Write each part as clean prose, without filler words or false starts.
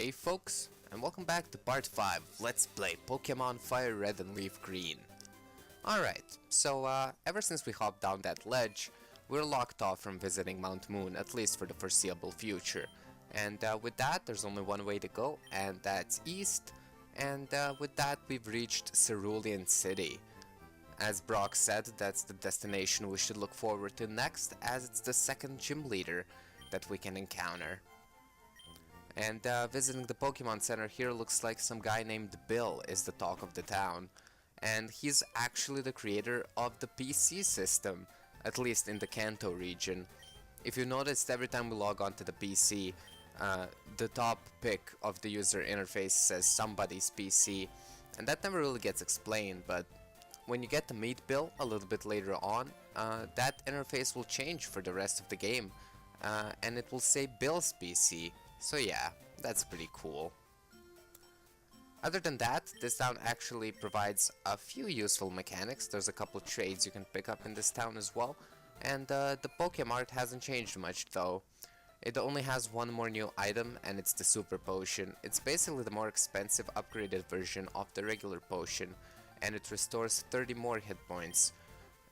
Hey folks, and welcome back to part 5 Let's Play Pokémon FireRed and LeafGreen. Alright, so ever since we hopped down that ledge, we're locked off from visiting Mount Moon, at least for the foreseeable future. And with that, there's only one way to go, and that's east. And with that, we've reached Cerulean City. As Brock said, that's the destination we should look forward to next, as it's the second gym leader that we can encounter. And visiting the Pokemon Center here looks like some guy named Bill is the talk of the town. And he's actually the creator of the PC system, at least in the Kanto region. If you noticed, every time we log on to the PC, the top pick of the user interface says somebody's PC, and that never really gets explained, but when you get to meet Bill a little bit later on, that interface will change for the rest of the game, and it will say Bill's PC. So yeah, that's pretty cool. Other than that, this town actually provides a few useful mechanics. There's a couple trades you can pick up in this town as well. And the Pokemart hasn't changed much though. It only has one more new item, and it's the Super Potion. It's basically the more expensive upgraded version of the regular potion, and it restores 30 more hit points.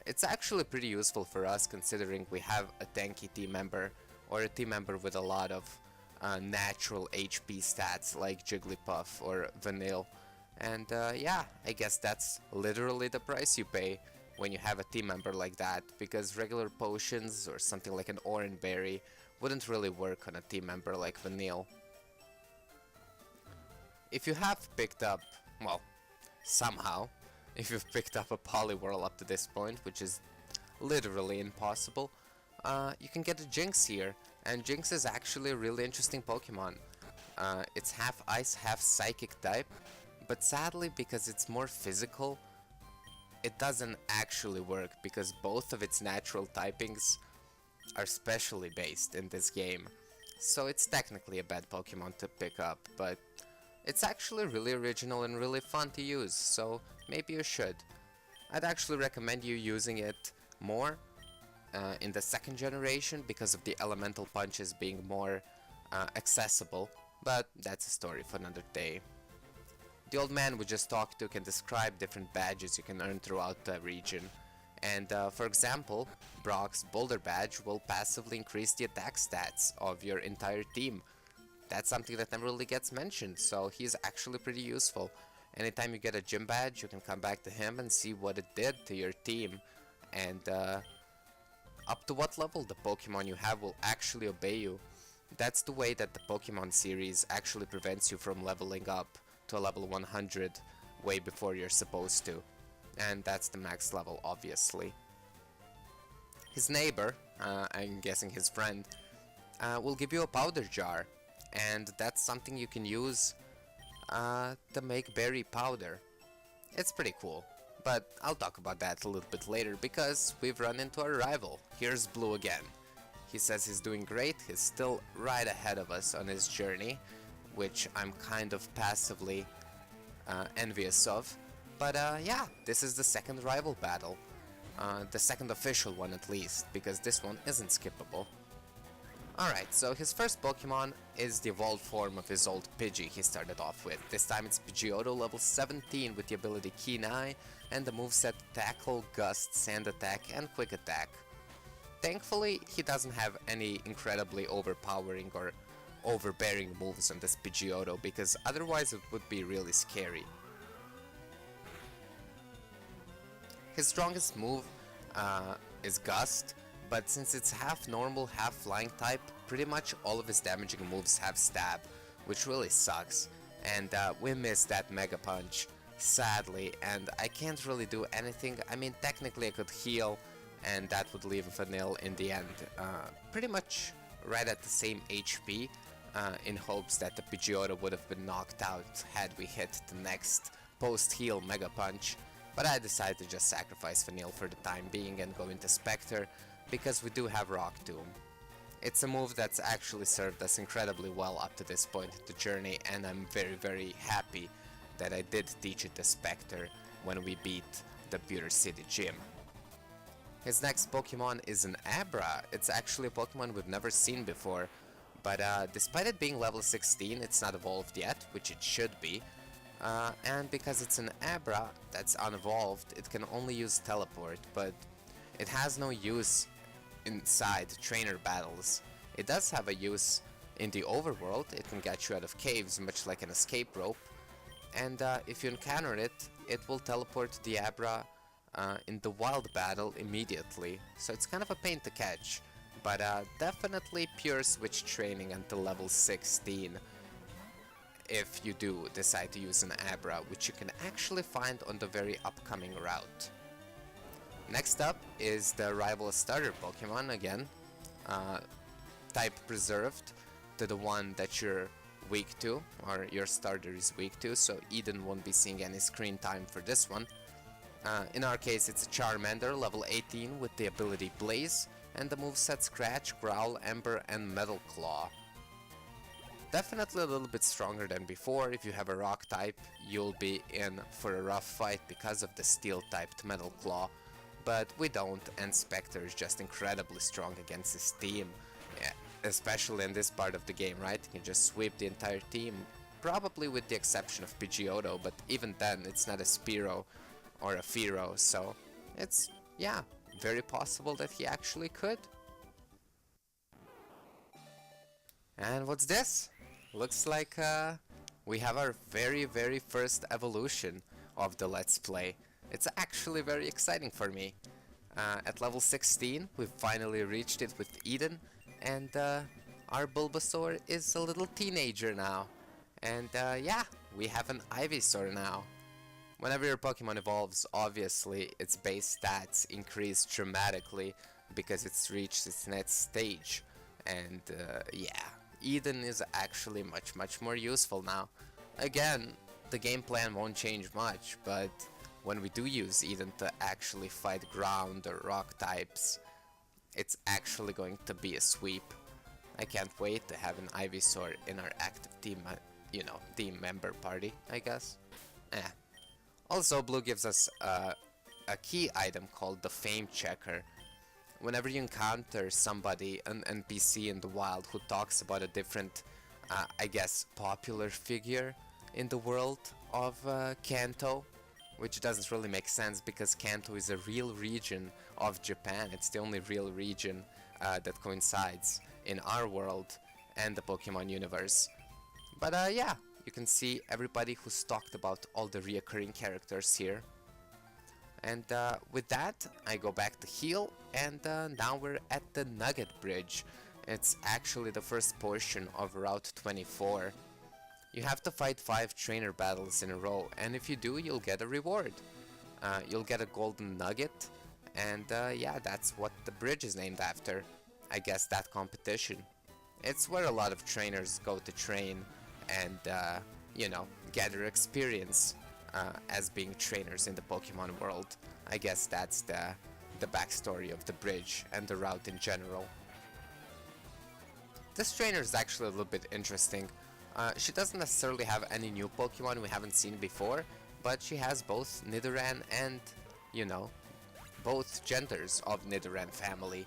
It's actually pretty useful for us considering we have a tanky team member, or a team member with a lot of natural HP stats like Jigglypuff or Vanille. And yeah, I guess that's literally the price you pay when you have a team member like that, because regular potions or something like an Orange Berry wouldn't really work on a team member like Vanille. If you have picked up, well, somehow, if you've picked up a Poliwhirl up to this point, which is literally impossible, you can get a Jinx here. And Jinx is actually a really interesting Pokemon. It's half ice, half psychic type, but sadly, because it's more physical, it doesn't actually work, because both of its natural typings are specially based in this game. So it's technically a bad Pokemon to pick up, but it's actually really original and really fun to use, so maybe you should. I'd actually recommend you using it more in the second generation because of the elemental punches being more accessible, but that's a story for another day. The old man we just talked to can describe different badges you can earn throughout the region, and for example, Brock's Boulder badge will passively increase the attack stats of your entire team. That's something that never really gets mentioned, so he's actually pretty useful. Anytime you get a gym badge, you can come back to him and see what it did to your team, and up to what level the Pokemon you have will actually obey you. That's the way that the Pokemon series actually prevents you from leveling up to a level 100 way before you're supposed to. And that's the max level, obviously. His neighbor, I'm guessing his friend, will give you a powder jar, and that's something you can use to make berry powder. It's pretty cool. But I'll talk about that a little bit later, because we've run into our rival. Here's Blue again. He says he's doing great, he's still right ahead of us on his journey, which I'm kind of passively envious of. But yeah, this is the second rival battle. The second official one at least, because this one isn't skippable. Alright, so his first Pokemon is the evolved form of his old Pidgey he started off with. This time it's Pidgeotto level 17 with the ability Keen Eye and the moveset Tackle, Gust, Sand Attack and Quick Attack. Thankfully, he doesn't have any incredibly overpowering or overbearing moves on this Pidgeotto, because otherwise it would be really scary. His strongest move is Gust, but since it's half normal, half flying type, pretty much all of his damaging moves have stab, which really sucks. And we missed that Mega Punch, sadly, and I can't really do anything. I mean, technically I could heal, and that would leave Vanille in the end pretty much right at the same HP, in hopes that the Pidgeotto would have been knocked out had we hit the next post-heal Mega Punch. But I decided to just sacrifice Vanille for the time being and go into Spectre, because we do have Rock Tomb. It's a move that's actually served us incredibly well up to this point in the journey, and I'm very happy that I did teach it to Spectre when we beat the Pewter City Gym. His next Pokemon is an Abra. It's actually a Pokemon we've never seen before, But despite it being level 16, it's not evolved yet, which it should be. And because it's an Abra that's unevolved, it can only use teleport, but it has no use inside trainer battles. It does have a use in the overworld. It can get you out of caves, much like an escape rope. And if you encounter it, it will teleport the Abra in the wild battle immediately. So it's kind of a pain to catch. But definitely pure switch training until level 16. If you do decide to use an Abra, which you can actually find on the very upcoming route. Next up is the rival starter Pokemon again, type preserved to the one that you're weak to, or your starter is weak to, so Eden won't be seeing any screen time for this one. In our case it's a Charmander, level 18 with the ability Blaze, and the moveset Scratch, Growl, Ember and Metal Claw. Definitely a little bit stronger than before. If you have a rock type, you'll be in for a rough fight because of the steel typed Metal Claw. But we don't, and Spectre is just incredibly strong against his team. Yeah, especially in this part of the game, right? You can just sweep the entire team, probably with the exception of Pidgeotto, but even then it's not a Spearow or a Fearow, so it's, yeah, very possible that he actually could. And what's this? Looks like we have our very first evolution of the Let's Play. It's actually very exciting for me. At level 16, we've finally reached it with Eden, and our Bulbasaur is a little teenager now. And yeah, we have an Ivysaur now. Whenever your Pokemon evolves, obviously its base stats increase dramatically because it's reached its next stage. And yeah, Eden is actually much more useful now. Again, the game plan won't change much, but when we do use Eden to actually fight ground or rock types, it's actually going to be a sweep. I can't wait to have an Ivysaur in our active team, you know, team member party, I guess. Also, Blue gives us a key item called the Fame Checker. Whenever you encounter somebody, an NPC in the wild, who talks about a different, I guess, popular figure in the world of Kanto, which doesn't really make sense because Kanto is a real region of Japan. It's the only real region that coincides in our world and the Pokemon universe. But yeah, you can see everybody who's talked about all the reoccurring characters here. And with that, I go back to heal, and now we're at the Nugget Bridge. It's actually the first portion of Route 24. You have to fight 5 trainer battles in a row, and if you do, you'll get a reward. You'll get a golden nugget, and yeah, that's what the bridge is named after. I guess that competition. It's where a lot of trainers go to train and, you know, gather experience. As being trainers in the Pokemon world. I guess that's the backstory of the bridge and the route in general. This trainer is actually a little bit interesting. She doesn't necessarily have any new Pokemon we haven't seen before, but she has both Nidoran and, you know, both genders of Nidoran family.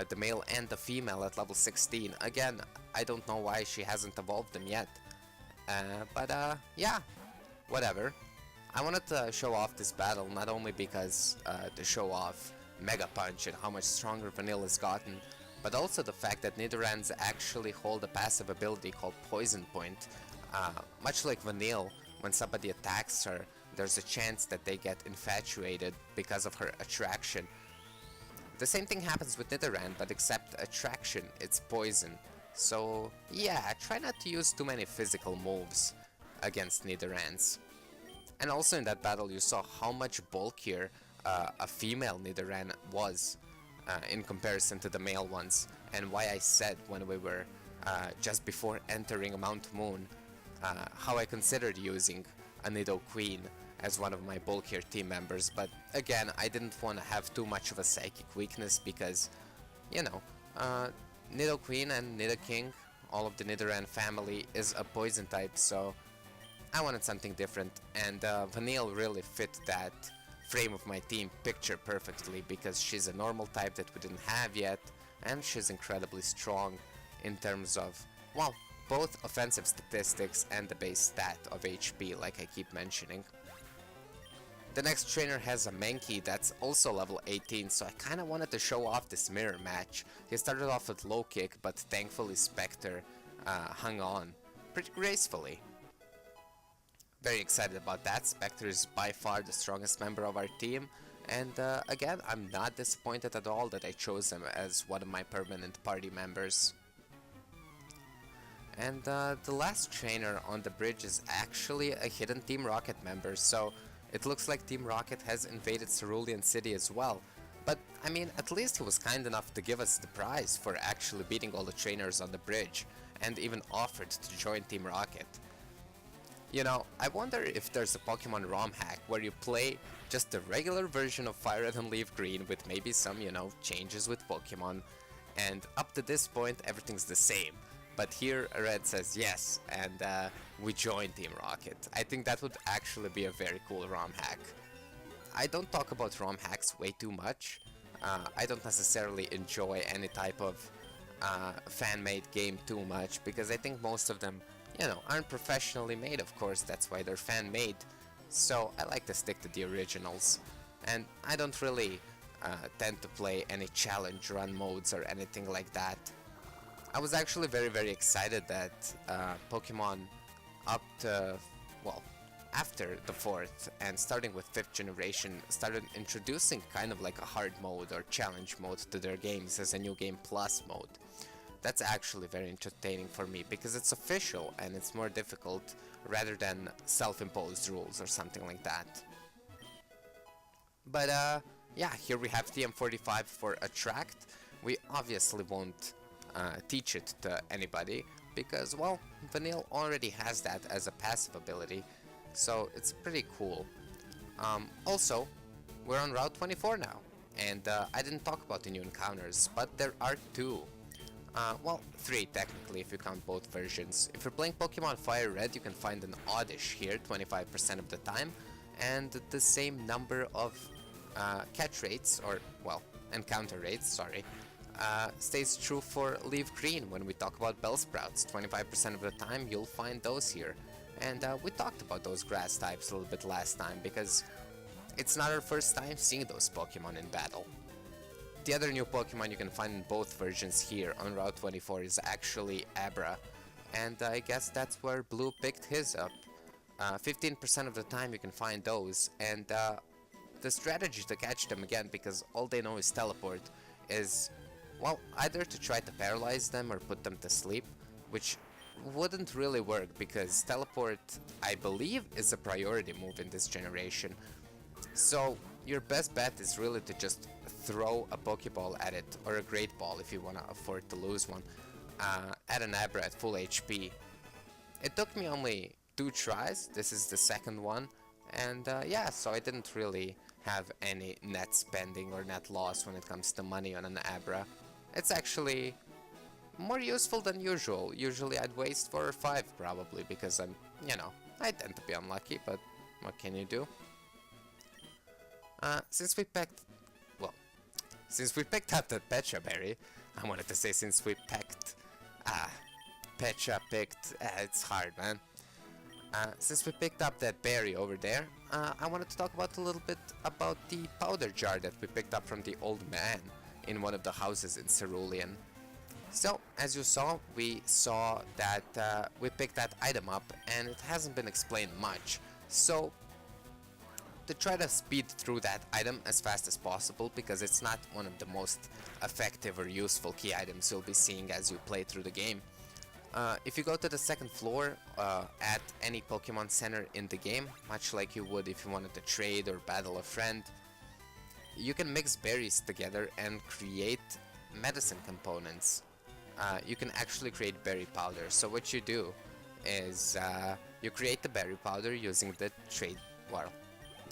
The male and the female at level 16. Again, I don't know why she hasn't evolved them yet. But yeah, whatever. I wanted to show off this battle not only because to show off Mega Punch and how much stronger Vanille has gotten, but also the fact that Nidorans actually hold a passive ability called Poison Point. Much like Vanille, when somebody attacks her, there's a chance that they get infatuated because of her attraction. The same thing happens with Nidoran, but except attraction, it's poison. So yeah, try not to use too many physical moves against Nidorans. And also in that battle you saw how much bulkier a female Nidoran was in comparison to the male ones, and why I said when we were just before entering Mount Moon how I considered using a Nidoqueen as one of my bulkier team members, but again, I didn't want to have too much of a psychic weakness because, you know, Nidoqueen and Nidoking, all of the Nidoran family, is a poison type, so I wanted something different, and Vanille really fit that frame of my team picture perfectly because she's a normal type that we didn't have yet, and she's incredibly strong, in terms of, well, both offensive statistics and the base stat of HP, like I keep mentioning. The next trainer has a Mankey that's also level 18, so I kinda wanted to show off this mirror match. He started off with low kick, but thankfully Spectre hung on pretty gracefully. Very excited about that. Spectre is by far the strongest member of our team, and again, I'm not disappointed at all that I chose him as one of my permanent party members. And the last trainer on the bridge is actually a hidden Team Rocket member, so it looks like Team Rocket has invaded Cerulean City as well. But, I mean, at least he was kind enough to give us the prize for actually beating all the trainers on the bridge, and even offered to join Team Rocket. You know, I wonder if there's a Pokemon ROM hack where you play just the regular version of FireRed and LeafGreen with maybe some, you know, changes with Pokemon, and up to this point everything's the same. But here Red says yes, and we join Team Rocket. I think that would actually be a very cool ROM hack. I don't talk about ROM hacks way too much. I don't necessarily enjoy any type of fan-made game too much, because I think most of them, you know, aren't professionally made, of course, that's why they're fan-made. So I like to stick to the originals. And I don't really tend to play any challenge run modes or anything like that. I was actually very excited that Pokemon up to, well, after the 4th and starting with 5th generation started introducing kind of like a hard mode or challenge mode to their games as a new game plus mode. That's actually very entertaining for me because it's official and it's more difficult rather than self-imposed rules or something like that. But yeah, here we have TM45 for Attract. We obviously won't teach it to anybody because, well, Vanille already has that as a passive ability, so it's pretty cool. Also, we're on Route 24 now, and I didn't talk about the new encounters, but there are 2. Well, 3 technically if you count both versions. If you're playing Pokemon FireRed, you can find an Oddish here 25% of the time, and the same number of catch rates, or, well, encounter rates, sorry, stays true for LeafGreen when we talk about Bellsprouts. 25% of the time you'll find those here. And we talked about those grass types a little bit last time because it's not our first time seeing those Pokemon in battle. The other new Pokemon you can find in both versions here on Route 24 is actually Abra, and I guess that's where Blue picked his up. 15% of the time you can find those, and the strategy to catch them again, because all they know is teleport, is, well, either to try to paralyze them or put them to sleep, which wouldn't really work because teleport, I believe, is a priority move in this generation. So your best bet is really to just throw a Pokeball at it, or a Great Ball if you want to afford to lose one, at an Abra at full HP. It took me only 2 tries, this is the second one, and yeah, so I didn't really have any net spending or net loss when it comes to money on an Abra. It's actually more useful than usual. Usually I'd waste 4 or 5 probably because I'm, you know, I tend to be unlucky, but what can you do? Since we picked up the Pecha Berry, I wanted to say since we picked, Pecha picked, it's hard, man. Since we picked up that berry over there, I wanted to talk about a little bit about the powder jar that we picked up from the old man in one of the houses in Cerulean. So, as you saw, we saw that we picked that item up and it hasn't been explained much. So, to try to speed through that item as fast as possible, because it's not one of the most effective or useful key items you'll be seeing as you play through the game. If you go to the second floor at any Pokemon Center in the game, much like you would if you wanted to trade or battle a friend, you can mix berries together and create medicine components. You can actually create berry powder. So what you do is you create the berry powder using the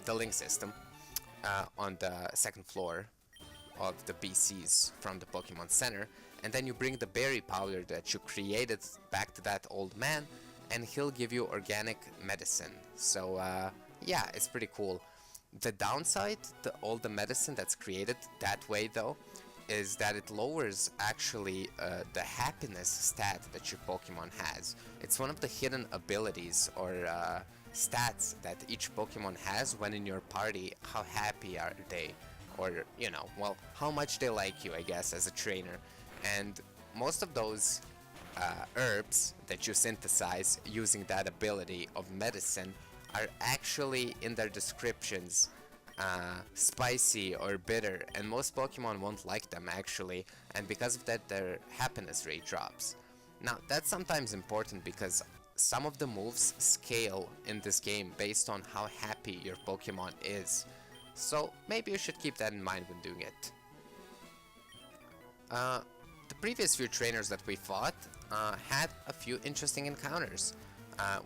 the link system on the second floor of the BCs from the Pokemon Center, and then you bring the berry powder that you created back to that old man, and he'll give you organic medicine. So yeah, it's pretty cool. The downside to all the medicine that's created that way though is that it lowers actually the happiness stat that your Pokemon has. It's one of the hidden abilities or stats that each Pokemon has when in your party. How happy are they? Or, you know, well, how much they like you, I guess, as a trainer. And most of those herbs that you synthesize using that ability of medicine are actually in their descriptions spicy or bitter, and most Pokemon won't like them actually, and because of that their happiness rate drops. Now that's sometimes important because some of the moves scale in this game based on how happy your Pokemon is, so maybe you should keep that in mind when doing it. The previous few trainers that we fought had a few interesting encounters.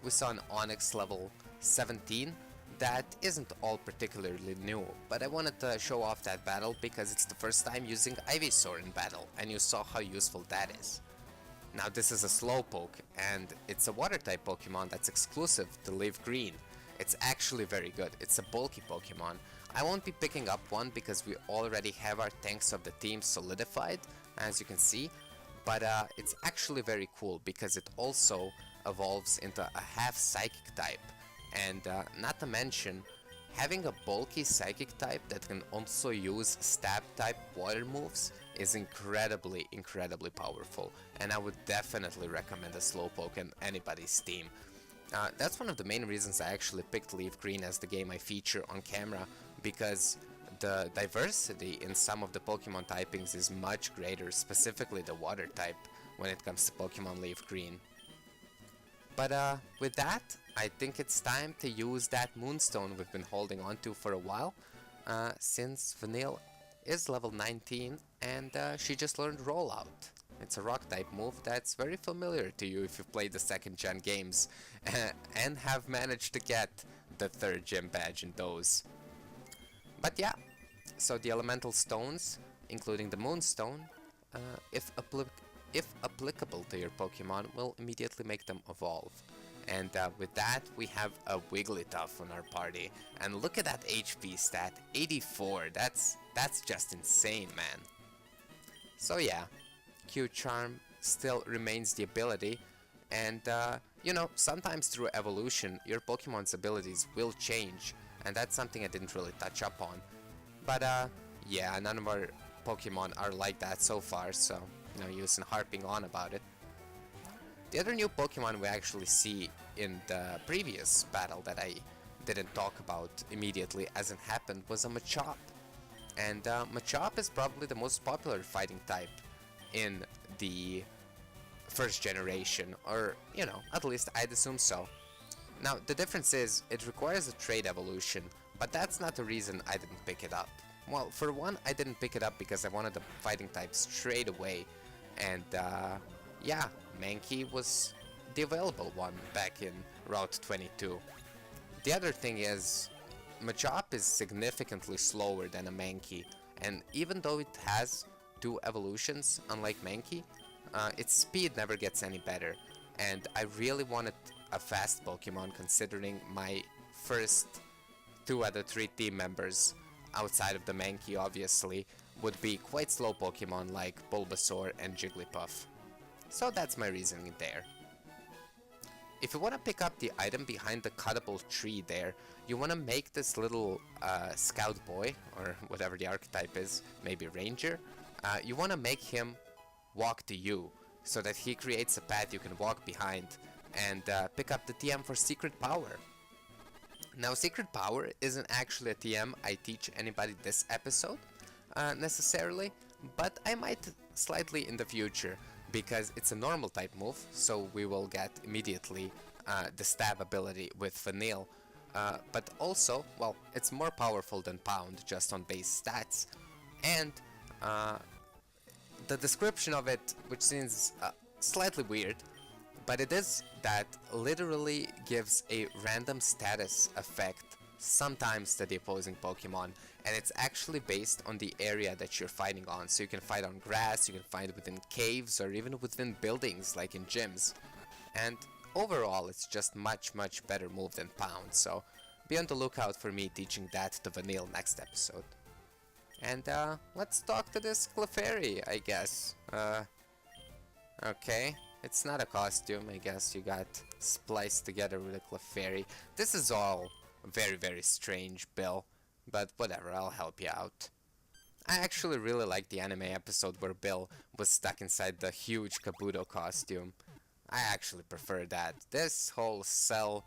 We saw an Onix level 17 that isn't all particularly new, but I wanted to show off that battle because it's the first time using Ivysaur in battle, and you saw how useful that is. Now this is a Slowpoke, and it's a Water-type Pokemon that's exclusive to LeafGreen. It's actually very good. It's a bulky Pokemon. I won't be picking up one because we already have our tanks of the team solidified, as you can see, but it's actually very cool because it also evolves into a half Psychic type. And not to mention, having a bulky Psychic type that can also use stab type water moves is incredibly powerful, and I would definitely recommend a Slowpoke in anybody's team. That's one of the main reasons I actually picked LeafGreen as the game I feature on camera, because the diversity in some of the Pokemon typings is much greater, specifically the water type, when it comes to Pokemon LeafGreen. But with that, I think it's time to use that Moonstone we've been holding on to for a while, since Vanille is level 19 and she just learned Rollout. It's a rock type move that's very familiar to you if you've played the 2nd gen games and have managed to get the 3rd gym badge in those. But yeah, so the elemental stones, including the Moonstone, if applicable to your Pokemon, will immediately make them evolve. And with that, we have a Wigglytuff on our party. And look at that HP stat, 84. That's just insane, man. So yeah, Q-Charm still remains the ability. And you know, sometimes through evolution, your Pokemon's abilities will change. And that's something I didn't really touch up on. But yeah, none of our Pokemon are like that so far, so no use in harping on about it. The other new Pokemon we actually see in the previous battle that I didn't talk about immediately as it happened was a Machop. And Machop is probably the most popular fighting type in the 1st generation, or, you know, at least I'd assume so. Now, the difference is, it requires a trade evolution, but that's not the reason I didn't pick it up. Well, for one, I didn't pick it up because I wanted the fighting type straight away, and yeah, Mankey was the available one back in Route 22. The other thing is, Machop is significantly slower than a Mankey, and even though it has 2 evolutions, unlike Mankey, its speed never gets any better, and I really wanted a fast Pokemon considering my first 2 out of 3 team members, outside of the Mankey obviously, would be quite slow Pokemon like Bulbasaur and Jigglypuff. So that's my reasoning there. If you want to pick up the item behind the cuttable tree there, you want to make this little scout boy, or whatever the archetype is, maybe ranger, you want to make him walk to you, so that he creates a path you can walk behind, and pick up the TM for Secret Power. Now, Secret Power isn't actually a TM I teach anybody this episode, necessarily, but I might slightly in the future, because it's a normal type move, so we will get immediately the stab ability with Vanille, but also, well, it's more powerful than Pound just on base stats, and the description of it, which seems slightly weird, but it is that literally gives a random status effect sometimes to the opposing Pokemon, and it's actually based on the area that you're fighting on. So you can fight on grass, you can fight within caves, or even within buildings like in gyms. And overall, it's just much better move than Pound, so be on the lookout for me teaching that to Vanille next episode. And let's talk to this Clefairy, I guess. Okay, it's not a costume, I guess you got spliced together with a Clefairy. This is all very, very strange, Bill, but whatever, I'll help you out. I actually really like the anime episode where Bill was stuck inside the huge Kabuto costume. I actually prefer that. This whole cell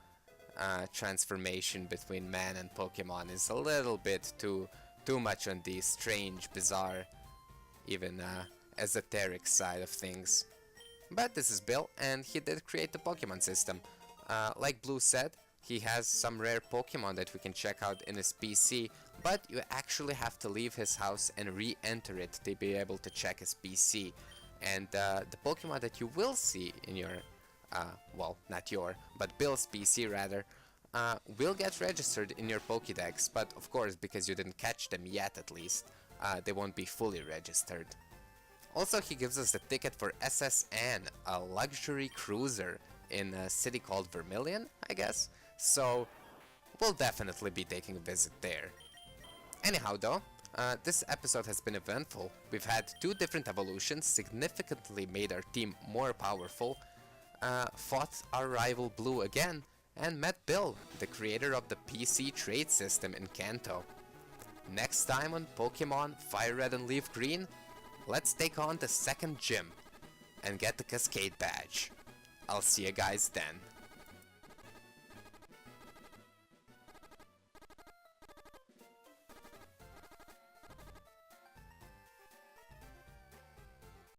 transformation between man and Pokemon is a little bit too much on the strange, bizarre, even esoteric side of things. But this is Bill, and he did create the Pokemon system. Like Blue said, he has some rare Pokemon that we can check out in his PC, but you actually have to leave his house and re-enter it to be able to check his PC. And the Pokemon that you will see in your, well, not your, but Bill's PC rather, will get registered in your Pokédex, but of course, because you didn't catch them yet at least, they won't be fully registered. Also, he gives us the ticket for SSN, a luxury cruiser in a city called Vermilion, I guess. So, we'll definitely be taking a visit there. Anyhow though, this episode has been eventful. We've had 2 different evolutions, significantly made our team more powerful, fought our rival Blue again, and met Bill, the creator of the PC trade system in Kanto. Next time on Pokémon FireRed and LeafGreen, let's take on the second gym and get the Cascade badge. I'll see you guys then.